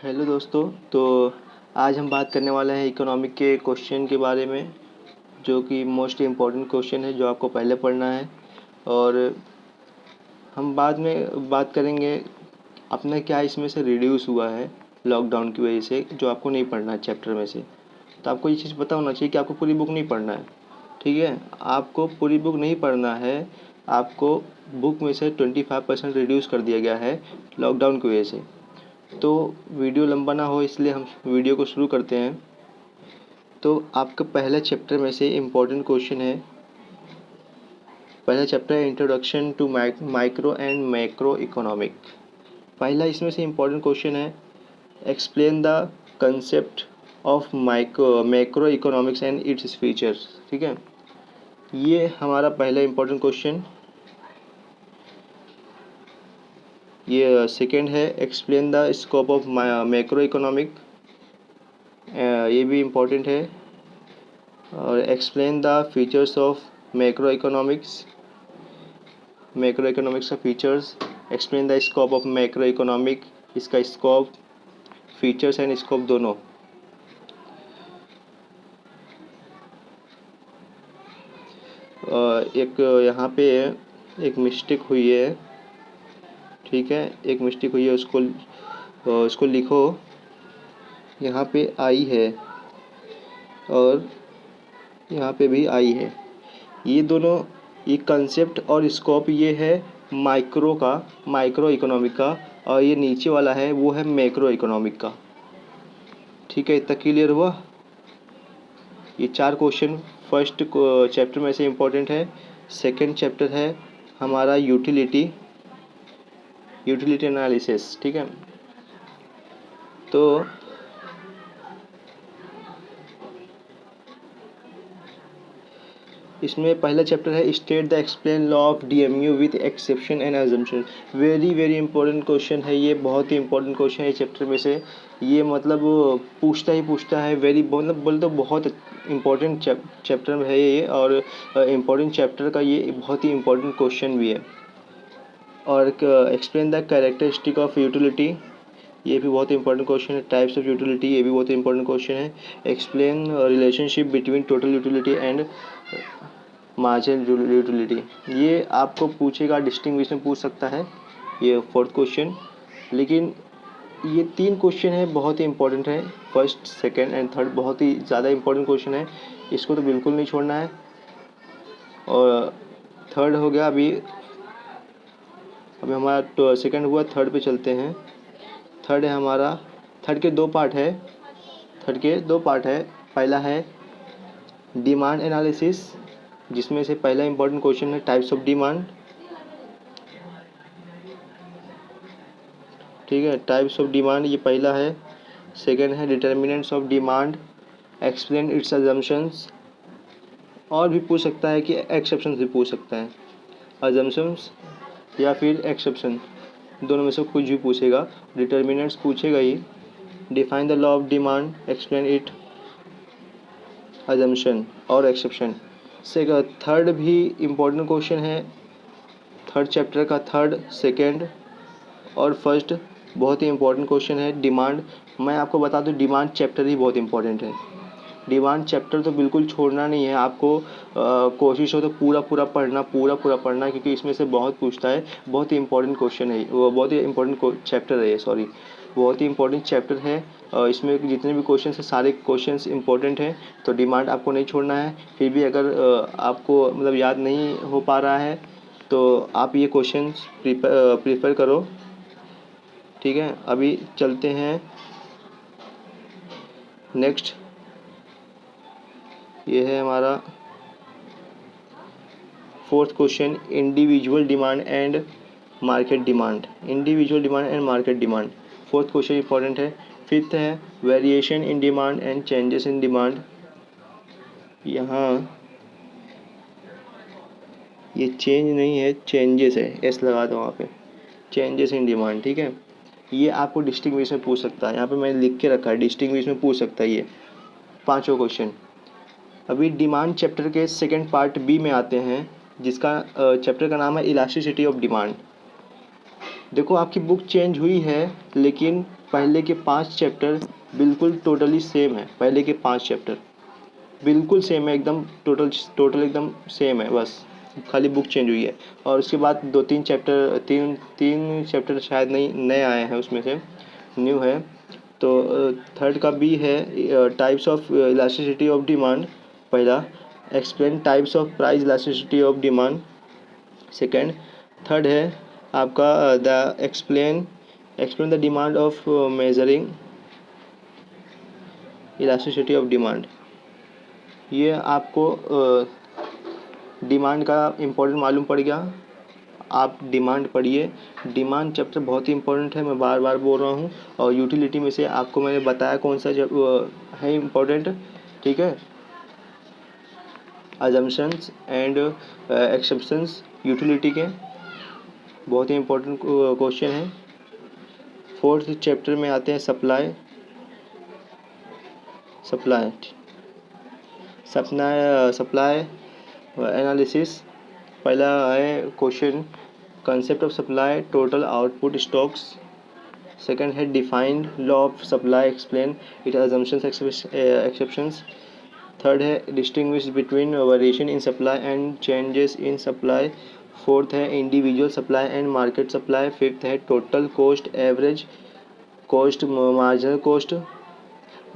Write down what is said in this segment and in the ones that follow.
Hello दोस्तों। तो आज हम बात करने वाले हैं इकोनॉमिक के क्वेश्चन के बारे में, जो कि मोस्ट इम्पॉर्टेंट क्वेश्चन है जो आपको पहले पढ़ना है। और हम बाद में बात करेंगे अपना क्या इसमें से रिड्यूस हुआ है लॉकडाउन की वजह से, जो आपको नहीं पढ़ना है चैप्टर में से। तो आपको ये चीज़ पता होना चाहिए कि आपको पूरी बुक नहीं पढ़ना है, ठीक है। आपको पूरी बुक नहीं पढ़ना है, आपको बुक में से 25% रिड्यूस कर दिया गया है लॉकडाउन की वजह से। तो वीडियो लंबा ना हो इसलिए हम वीडियो को शुरू करते हैं। तो आपका पहला चैप्टर में से इम्पोर्टेंट क्वेश्चन है। पहला चैप्टर है introduction to micro and macro economic. पहला इसमें से इम्पोर्टेंट क्वेश्चन है, explain the concept of macro economics and its features. ठीक है, ये हमारा पहला इम्पोर्टेंट क्वेश्चन। ये सेकंड है, explain the scope of macro economic, ये भी इम्पोर्टेंट है। और explain the features of macro economics का features. Explain the scope of macro economic, इसका स्कोप, फीचर्स एंड स्कोप दोनों। एक यहाँ पे एक मिस्टेक हुई है, ठीक है, एक मिस्टेक हुई है, उसको लिखो। यहाँ पे आई है और यहाँ पे भी आई है, ये दोनों, ये कंसेप्ट और स्कोप ये है माइक्रो इकोनॉमिक का, और ये नीचे वाला है वो है मैक्रो इकोनॉमिक का। ठीक है, इतना क्लियर हुआ। ये 4 क्वेश्चन फर्स्ट चैप्टर में से इम्पोर्टेंट है। सेकंड चैप्टर है हमारा यूटिलिटी एनालिसिस। ठीक है, तो इसमें पहला चैप्टर है state the explain law of DMU with exception and assumption. Very important question है ये, बहुत ही इंपॉर्टेंट क्वेश्चन है चैप्टर में से। ये मतलब पूछता है, मतलब बोल तो बहुत इंपॉर्टेंट चैप्टर है ये, और इम्पोर्टेंट चैप्टर का ये बहुत ही इंपॉर्टेंट क्वेश्चन भी है। और explain the characteristic of utility, ये भी बहुत इंपॉर्टेंट क्वेश्चन है। टाइप्स ऑफ यूटिलिटी, ये भी बहुत इंपॉर्टेंट क्वेश्चन है। Explain relationship between total utility and marginal utility, ये आपको पूछेगा, डिस्टिंग्विश में पूछ सकता है, ये फोर्थ क्वेश्चन। लेकिन ये 3 क्वेश्चन है, बहुत ही इंपॉर्टेंट है। फर्स्ट, सेकंड एंड थर्ड बहुत ही ज़्यादा इंपॉर्टेंट क्वेश्चन है, इसको तो बिल्कुल नहीं छोड़ना है। और थर्ड हो गया, अभी हमारा तो सेकंड हुआ, थर्ड पे चलते हैं। थर्ड है हमारा, थर्ड के 2 पार्ट है। पहला है डिमांड एनालिसिस, जिसमें से पहला इंपॉर्टेंट क्वेश्चन है टाइप्स ऑफ डिमांड। ठीक है, टाइप्स ऑफ डिमांड ये पहला है। सेकंड है determinants of demand, explain it's assumptions. और भी पूछ सकता है कि एक्सेप्शंस भी पूछ सकता है, अजम्पशंस या फिर एक्सेप्शन, दोनों में से कुछ भी पूछेगा। डिटर्मिनेंट्स पूछेगा ही। Define the law of demand, explain it, assumption और एक्सेप्शन। थर्ड भी इम्पोर्टेंट क्वेश्चन है, थर्ड चैप्टर का थर्ड, सेकंड और फर्स्ट बहुत ही इंपॉर्टेंट क्वेश्चन है। डिमांड, मैं आपको बता दूं, डिमांड चैप्टर ही बहुत इंपॉर्टेंट है। डिमांड चैप्टर तो बिल्कुल छोड़ना नहीं है आपको। कोशिश हो तो पूरा पढ़ना, क्योंकि इसमें से बहुत पूछता है। बहुत ही इंपॉर्टेंट क्वेश्चन है वो, बहुत ही इंपॉर्टेंट चैप्टर है ये, सॉरी, बहुत ही इंपॉर्टेंट चैप्टर है। इसमें जितने भी क्वेश्चन हैं सारे क्वेश्चंस इंपॉर्टेंट हैं, तो डिमांड आपको नहीं छोड़ना है। फिर भी अगर आपको मतलब याद नहीं हो पा रहा है तो आप ये क्वेश्चंस प्रिपेयर करो। ठीक है, अभी चलते हैं नेक्स्ट। ये है हमारा fourth question, individual demand and market demand. Fourth question important है। फिफ्थ है variation in demand and changes in demand. यहाँ ये चेंज नहीं है, चेंजेस है, एस लगा दो वहाँ पे, चेंजेस इन डिमांड। ठीक है, ये आपको डिस्टिंग्विश में पूछ सकता है, यहाँ पे मैंने लिख के रखा है, डिस्टिंग्विश में पूछ सकता है ये 5 क्वेश्चन। अभी डिमांड चैप्टर के सेकंड पार्ट बी में आते हैं, जिसका चैप्टर का नाम है इलास्टिसिटी ऑफ डिमांड। देखो आपकी बुक चेंज हुई है, लेकिन पहले के 5 चैप्टर बिल्कुल टोटली सेम है। पहले के 5 चैप्टर बिल्कुल सेम है, एकदम टोटल टोटल एकदम सेम है, बस खाली बुक चेंज हुई है। और उसके बाद 2-3 चैप्टर, तीन तीन चैप्टर शायद नई नए आए हैं, उसमें से न्यू है। तो थर्ड का बी है types of elasticity of demand. पहला, explain types of price elasticity of demand. Second, third है आपका the explain the demand of measuring elasticity of demand. ये आपको डिमांड का इम्पोर्टेंट मालूम पड़ गया। आप डिमांड पढ़िए, डिमांड चैप्टर बहुत ही इंपॉर्टेंट है, मैं बार बार बोल रहा हूँ। और यूटिलिटी में से आपको मैंने बताया कौन सा जब है इम्पोर्टेंट, ठीक है। अजम्पशंस एंड एक्सेप्शंस यूटिलिटी के बहुत ही इंपॉर्टेंट क्वेश्चन है। फोर्थ चैप्टर में आते हैं सप्लाई सप्लाई सप्लाई एनालिसिस। पहला है question concept of supply, total output stocks. Second है defined law of supply, explain it assumptions exceptions. Third है distinguish between variation in supply and changes in supply. Fourth है individual supply and market supply. Fifth है total cost, average cost,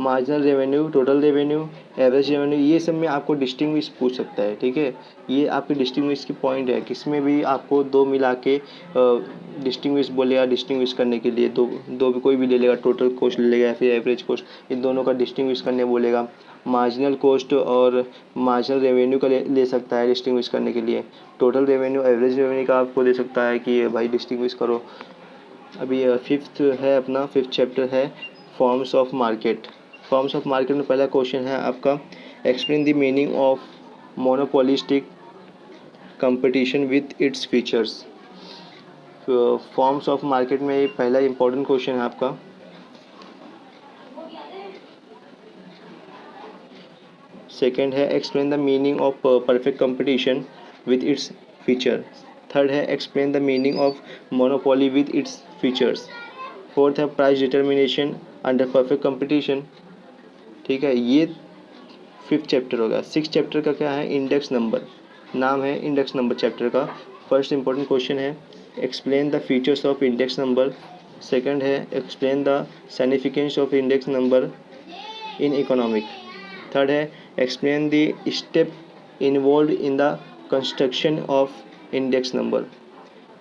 marginal revenue, total revenue, average revenue. ये सब में आपको distinguish पूछ सकता है, ठीक है। ये आपकी डिस्टिंग्विश की पॉइंट है, किसमें भी आपको दो मिला के डिस्टिंग्विश बोलेगा। डिस्टिंग्विश करने के लिए दो भी कोई भी ले लेगा, टोटल कॉस्ट ले लेगा या फिर एवरेज कॉस्ट, इन दोनों का डिस्टिंग्विश करने बोलेगा। मार्जिनल कॉस्ट और मार्जिनल रेवेन्यू का ले सकता है डिस्टिंग्विश करने के लिए। टोटल रेवेन्यू, एवरेज रेवेन्यू का आपको दे सकता है कि भाई डिस्टिंग्विश करो। अभी फिफ्थ है अपना, फिफ्थ चैप्टर है forms of market. Forms of market में पहला क्वेश्चन है आपका explain the meaning of monopolistic competition with its features. Forms of market में पहला इंपॉर्टेंट क्वेश्चन है आपका। सेकेंड है explain the meaning of perfect competition with its feature. Third है explain the meaning of monopoly with its features. Fourth है price determination under perfect competition, ठीक है। ये फिफ्थ चैप्टर हो गया। सिक्स चैप्टर का क्या है, इंडेक्स नंबर, नाम है इंडेक्स नंबर चैप्टर का। फर्स्ट इंपॉर्टेंट क्वेश्चन है explain the features of index number. Second है explain the significance of index number in economic. Third है explain the step involve in the construction of index number.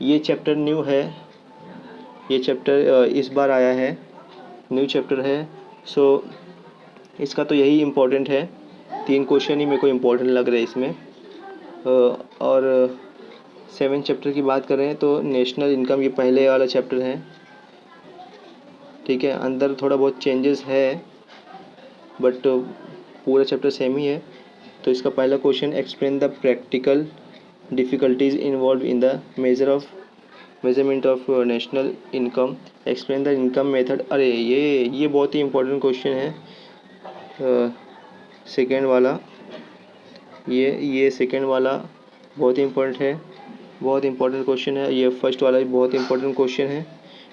ये chapter new है, ये chapter इस बार आया है, new chapter है। सो इसका तो यही इम्पोर्टेंट है, 3 क्वेश्चन ही मेरे को इम्पोर्टेंट लग रहे हैं इसमें। और 7 चैप्टर की बात करें तो नेशनल इनकम, ये पहले वाला चैप्टर है, ठीक है। अंदर थोड़ा बहुत चेंजेस है बट पूरा चैप्टर सेम ही है। तो इसका पहला question explain the practical difficulties involve in the measurement of national income. Explain the income method. अरे ये बहुत ही इंपॉर्टेंट क्वेश्चन है। सेकेंड वाला, ये सेकेंड वाला बहुत ही इंपॉर्टेंट है, बहुत इंपॉर्टेंट क्वेश्चन है। ये फर्स्ट वाला भी बहुत इंपॉर्टेंट क्वेश्चन है।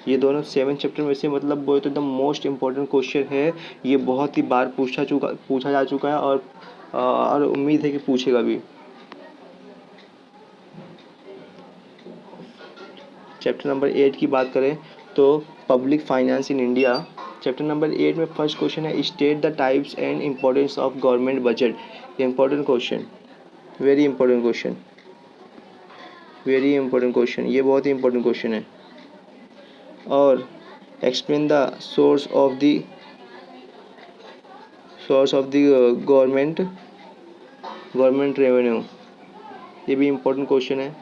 ये दोनों 7 चैप्टर में से मतलब वो तो एकदम मोस्ट इम्पॉर्टेंट क्वेश्चन है। ये बहुत ही बार पूछा जा चुका है और उम्मीद है कि पूछेगा भी। चैप्टर नंबर 8 की बात करें तो public finance in India. Chapter number 8 में फर्स्ट क्वेश्चन है state the types and importance of government budget. Important question, very important question, very important question, ये बहुत ही इंपॉर्टेंट क्वेश्चन है। और explain the source of the government revenue, ये भी important question है,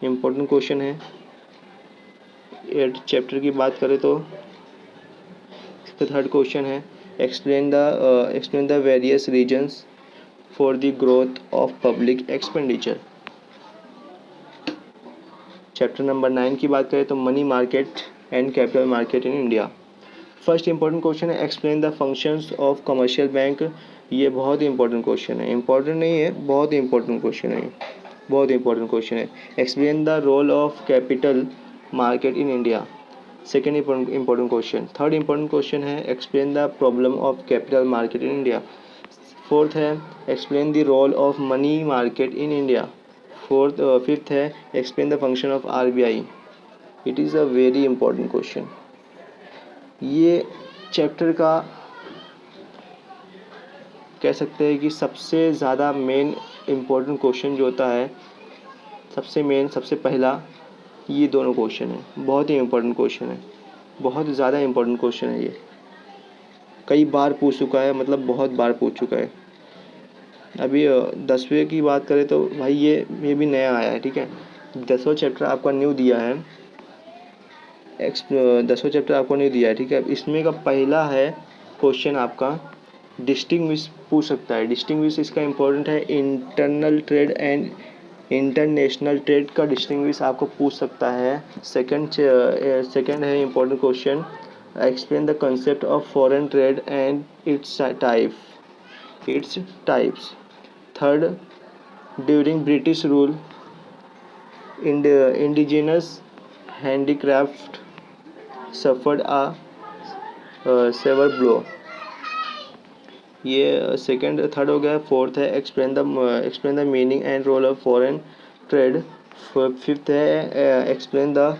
इंपॉर्टेंट क्वेश्चन है। 8 चैप्टर की बात करें तो इसका थर्ड क्वेश्चन है explain the various reasons for the growth of public expenditure. Chapter number 9 की बात करें तो money market and capital market in India. First important question है explain the functions of commercial bank. ये बहुत ही इंपॉर्टेंट क्वेश्चन है, इंपॉर्टेंट नहीं है, बहुत ही इंपॉर्टेंट क्वेश्चन है। बहुत इंपॉर्टेंट क्वेश्चन है। Explain the role of capital market in India, second important question. Third important question है explain the problem of capital market in India. Fourth है explain the role of money market in India. Fifth है explain the function of RBI. It is a very important question. ये chapter का कह सकते हैं कि सबसे ज़्यादा मेन इम्पोर्टेंट क्वेश्चन जो होता है, सबसे पहला ये दोनों क्वेश्चन है। बहुत ही इम्पोर्टेंट क्वेश्चन है, बहुत ज़्यादा इम्पोर्टेंट क्वेश्चन है। ये कई बार पूछ चुका है, मतलब बहुत बार पूछ चुका है। अभी 10वें की बात करें तो भाई ये भी नया आया है, ठीक है। 10वां चैप्टर आपका न्यू दिया है, 10वां चैप्टर आपको न्यू दिया है, ठीक है। इसमें का पहला है क्वेश्चन आपका डिस्टिंग्विश पूछ सकता है। डिस्टिंग्विश इसका इम्पोर्टेंट है, internal trade and international trade का डिस्टिंग्विश आपको पूछ सकता है। सेकंड है important question explain the concept of foreign trade and its types. Third during British rule indigenous handicraft suffered a severe blow. ये थर्ड हो गया। फोर्थ है explain the meaning and role of foreign trade. Fifth है explain the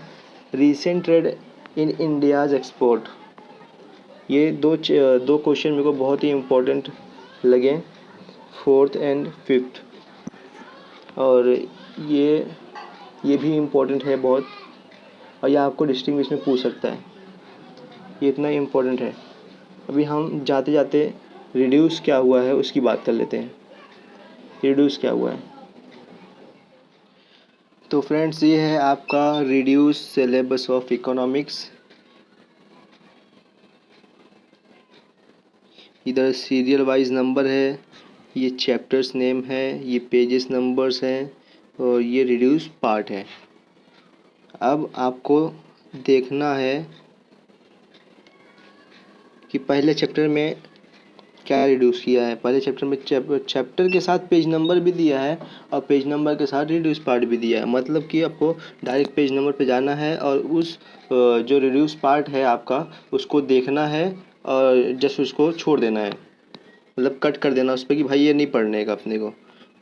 recent trade in India's export. ये दो क्वेश्चन मेरे को बहुत ही इम्पोर्टेंट लगे, फोर्थ एंड फिफ्थ। और ये भी इम्पोर्टेंट है बहुत, और ये आपको डिस्टिंग्विश में पूछ सकता है, ये इतना इम्पोर्टेंट है। अभी हम जाते जाते रिड्यूस क्या हुआ है उसकी बात कर लेते हैं। रिड्यूस क्या हुआ है, तो फ्रेंड्स ये है आपका रिड्यूस सिलेबस ऑफ इकोनॉमिक्स। इधर सीरियल वाइज नंबर है, ये चैप्टर्स नेम है, ये पेजेस नंबर्स हैं, और ये रिड्यूस पार्ट है। अब आपको देखना है कि पहले चैप्टर में क्या रिड्यूस किया है। पहले चैप्टर में चैप्टर के साथ पेज नंबर भी दिया है, और पेज नंबर के साथ रिड्यूस पार्ट भी दिया है। मतलब कि आपको डायरेक्ट पेज नंबर पे जाना है और उस जो रिड्यूस पार्ट है आपका उसको देखना है, और जस्ट उसको छोड़ देना है, मतलब कट कर देना उस पर कि भाई ये नहीं पढ़ने का अपने को।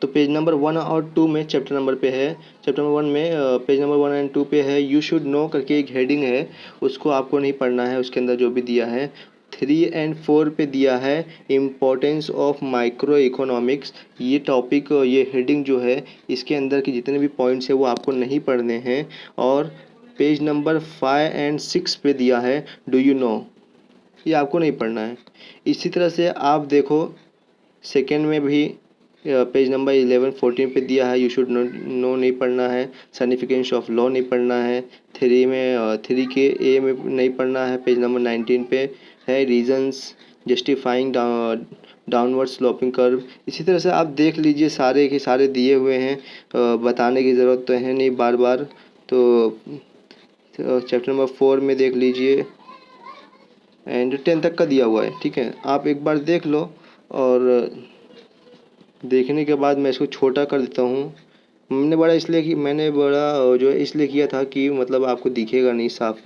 तो पेज नंबर 1 और 2 में चैप्टर नंबर पे है, चैप्टर नंबर 1 में पेज नंबर 1 एंड 2 पे है यू शुड नो करके एक हेडिंग है, उसको आपको नहीं पढ़ना है। उसके अंदर जो भी दिया है 3 एंड 4 पे दिया है इम्पोर्टेंस ऑफ माइक्रो इकोनॉमिक्स। ये टॉपिक, ये हेडिंग जो है इसके अंदर के जितने भी पॉइंट्स है वो आपको नहीं पढ़ने हैं। और पेज नंबर 5 एंड 6 पे दिया है डू यू नो, ये आपको नहीं पढ़ना है। इसी तरह से आप देखो सेकेंड में भी पेज नंबर 11 14 पे दिया है यू शुड नो नहीं पढ़ना है। सिग्निफिकेंस ऑफ लॉ नहीं पढ़ना है। 3 में 3 के ए में नहीं पढ़ना है। पेज नंबर 19 पे है reasons justifying downward sloping curve. इसी तरह से आप देख लीजिए, सारे के सारे दिए हुए हैं, बताने की ज़रूरत तो है नहीं बार बार। तो चैप्टर नंबर 4 में देख लीजिए एंड 10 तक का दिया हुआ है, ठीक है। आप एक बार देख लो, और देखने के बाद मैं इसको छोटा कर देता हूँ। मैंने बड़ा जो है इसलिए किया था कि मतलब आपको दिखेगा नहीं साफ,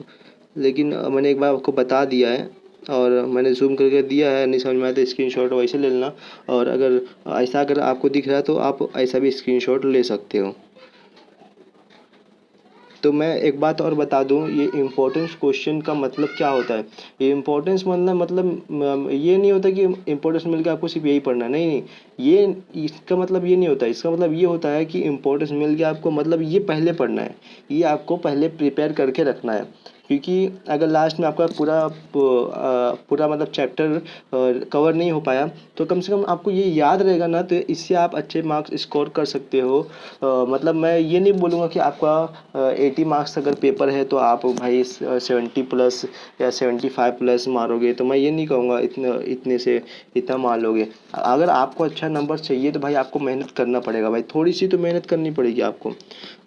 लेकिन मैंने एक बार आपको बता दिया है और मैंने जूम करके दिया है। नहीं समझ में आया तो स्क्रीनशॉट वैसे ले लेना, और अगर आपको दिख रहा है तो आप ऐसा भी स्क्रीनशॉट ले सकते हो। तो मैं एक बात और बता दूं, ये इम्पोर्टेंस क्वेश्चन का मतलब क्या होता है। ये इम्पोर्टेंस मतलब ये नहीं होता कि इम्पोर्टेंस मिल के आपको सिर्फ यही पढ़ना है, नहीं नहीं, ये इसका मतलब ये नहीं होता। इसका मतलब ये होता है कि इम्पोर्टेंस मिल गया आपको, मतलब ये पहले पढ़ना है, ये आपको पहले प्रिपेयर करके रखना है। क्योंकि अगर लास्ट में आपका पूरा मतलब चैप्टर कवर नहीं हो पाया तो कम से कम आपको ये याद रहेगा ना, तो इससे आप अच्छे मार्क्स स्कोर कर सकते हो। मतलब मैं ये नहीं बोलूँगा कि आपका 80 मार्क्स अगर पेपर है तो आप भाई 70+ या 75+ मारोगे, तो मैं ये नहीं कहूँगा इतने से इतना मार लोगे। अगर आपको अच्छा नंबर चाहिए तो भाई आपको मेहनत करना पड़ेगा, भाई थोड़ी सी तो मेहनत करनी पड़ेगी आपको।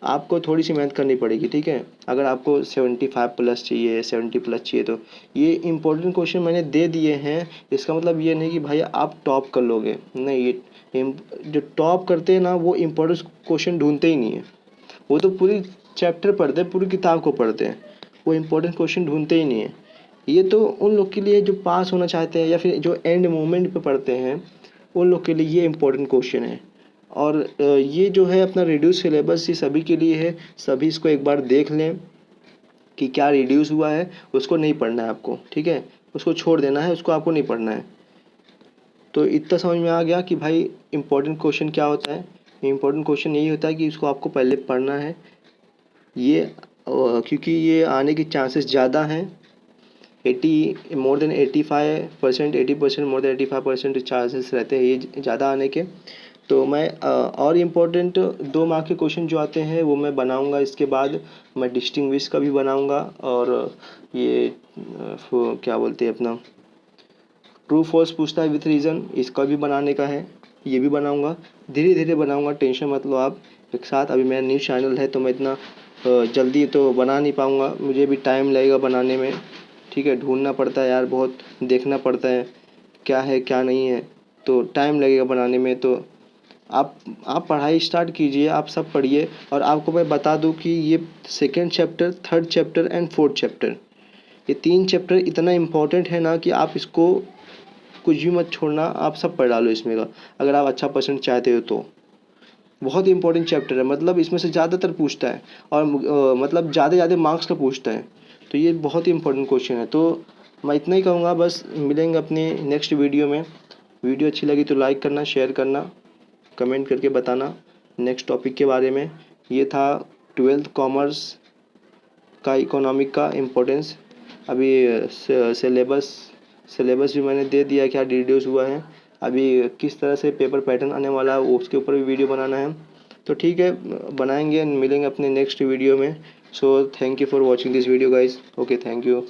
आपको थोड़ी सी मेहनत करनी पड़ेगी, ठीक है। अगर आपको 75 प्लस चाहिए, 70 प्लस चाहिए, तो ये इंपॉर्टेंट क्वेश्चन मैंने दे दिए हैं। इसका मतलब ये नहीं कि भाई आप टॉप कर लोगे, नहीं। ये जो टॉप करते हैं ना, वो इंपॉर्टेंट क्वेश्चन ढूंढते ही नहीं है। वो तो पूरी चैप्टर पढ़ते हैं, पूरी किताब को पढ़ते हैं, वो इंपॉर्टेंट क्वेश्चन ढूंढते ही नहीं है। ये तो उन लोग के लिए जो पास होना चाहते हैं या फिर जो एंड मोमेंट पे पढ़ते हैं, उन लोग के लिए ये इंपॉर्टेंट क्वेश्चन है। और ये जो है अपना रिड्यूस सिलेबस, ये सभी के लिए है। सभी इसको एक बार देख लें कि क्या रिड्यूस हुआ है। उसको नहीं पढ़ना है आपको, ठीक है, उसको छोड़ देना है, उसको आपको नहीं पढ़ना है। तो इतना समझ में आ गया कि भाई इंपॉर्टेंट क्वेश्चन क्या होता है। इंपॉर्टेंट क्वेश्चन यही होता है कि इसको आपको पहले पढ़ना है। ये क्योंकि ये आने के चांसेस ज़्यादा हैं। 80 more than 85%, 80% more than 85% chances रहते हैं ये ज़्यादा आने के। तो मैं और इम्पोर्टेंट 2 मार्क के क्वेश्चन जो आते हैं वो मैं बनाऊंगा। इसके बाद मैं डिस्टिंग्विश का भी बनाऊंगा, और ये क्या बोलते हैं अपना ट्रू फॉल्स पूछता है विथ रीज़न, इसका भी बनाने का है, ये भी बनाऊंगा। धीरे धीरे बनाऊंगा, टेंशन मत लो आप। एक साथ अभी मेरा न्यू चैनल है तो मैं इतना जल्दी तो बना नहीं पाऊंगा, मुझे भी टाइम लगेगा बनाने में, ठीक है। ढूंढना पड़ता है यार, बहुत देखना पड़ता है क्या है क्या नहीं है, तो टाइम लगेगा बनाने में। तो आप पढ़ाई स्टार्ट कीजिए, आप सब पढ़िए। और आपको मैं बता दूं कि ये second chapter, third chapter and fourth chapter, ये 3 चैप्टर इतना इम्पोर्टेंट है ना कि आप इसको कुछ भी मत छोड़ना, आप सब पढ़ डालो इसमें का, अगर आप अच्छा परसेंट चाहते हो तो। बहुत इंपॉर्टेंट चैप्टर है, मतलब इसमें से ज़्यादातर पूछता है, और मतलब ज़्यादा मार्क्स का पूछता है। तो ये बहुत ही इंपॉर्टेंट क्वेश्चन है। तो मैं इतना ही कहूँगा, बस मिलेंगे अपने नेक्स्ट वीडियो में। वीडियो अच्छी लगी तो लाइक करना, शेयर करना, कमेंट करके बताना नेक्स्ट टॉपिक के बारे में। ये था 12th कॉमर्स का इकोनॉमिक का इम्पोर्टेंस। अभी सिलेबस भी मैंने दे दिया, क्या रिड्यूस हुआ है, अभी किस तरह से पेपर पैटर्न आने वाला है उसके ऊपर भी वीडियो बनाना है। तो ठीक है, बनाएंगे, मिलेंगे अपने नेक्स्ट वीडियो में। So thank you for watching this video guys. Okay, thank you.